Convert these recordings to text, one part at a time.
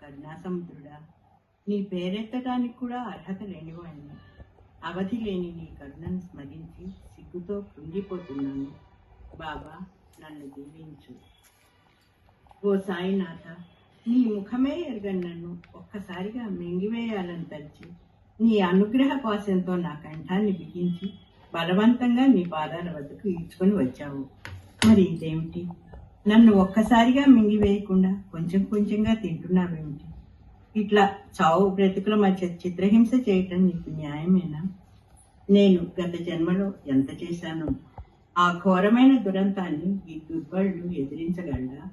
కరుణాసముద్రుడా, నీ పేరెత్తడానికి కూడా అర్హత లేనివాడిని. అవధి లేని నీ కరుణను స్మరించి సిగ్గుతో కృంగిపోతున్నాను. బాబా, నన్ను దీవించు. ఓ సాయినాథ, నీ ముఖమే ఎరగని నన్ను ఒక్కసారిగా మింగివేయాలని తలిచి నీ అనుగ్రహ పాశంతో నా కంఠాన్ని బిగించి బలవంతంగా నీ పాదాల వద్దకు ఈడ్చుకొని వచ్చావు. మరి ఇదేమిటి? నన్ను ఒక్కసారిగా మింగివేయకుండా కొంచెం కొంచెంగా తింటున్నావేమిటి? ఇట్లా చావు బ్రతుకుల మధ్య చిత్రహింస చేయటం నీకు న్యాయమేనా? నేను గత జన్మలో ఎంత చేశానో ఆ ఘోరమైన దురంతాన్ని ఈ దుర్బలుడు ఎదిరించగలడా?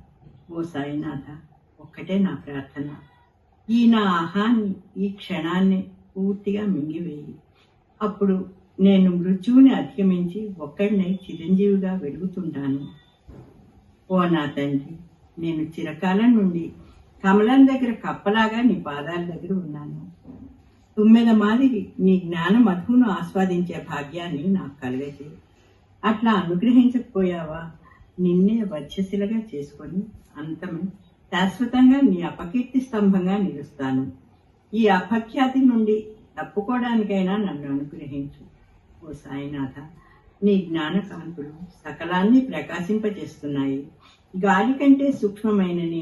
ఓ సాయినాథ, ఒక్కటే నా ప్రార్థన, ఈ నా ఆహాన్ని, ఈ క్షణాన్ని పూర్తిగా మింగివేయి. అప్పుడు నేను మృత్యువుని అధిగమించి ఒక్కడినై చిరంజీవిగా వెలుగుతుంటాను. ఓ నా తండ్రి, నేను చిరకాలం నుండి కమలం దగ్గర కప్పలాగా నీ పాదాల దగ్గర ఉన్నాను. తుమ్మెద మాదిరి నీ జ్ఞాన మధువును ఆస్వాదించే భాగ్యాన్ని నాకు కలగజేయి. అట్లా అనుగ్రహించకపోయావా, నిన్నే వధ్యశిలగా చేసుకొని అంతమే శాశ్వతంగా నీ అపకీర్తి స్తంభంగా నిలుస్తాను. ఈ అపఖ్యాతి నుండి తప్పుకోవడానికైనా నన్ను అనుగ్రహించు. ఓ సాయినాథ, నీ జ్ఞానకాంతులు సకలాన్ని ప్రకాశింపజేస్తున్నాయి. గాలి కంటే సూక్ష్మమైన నీ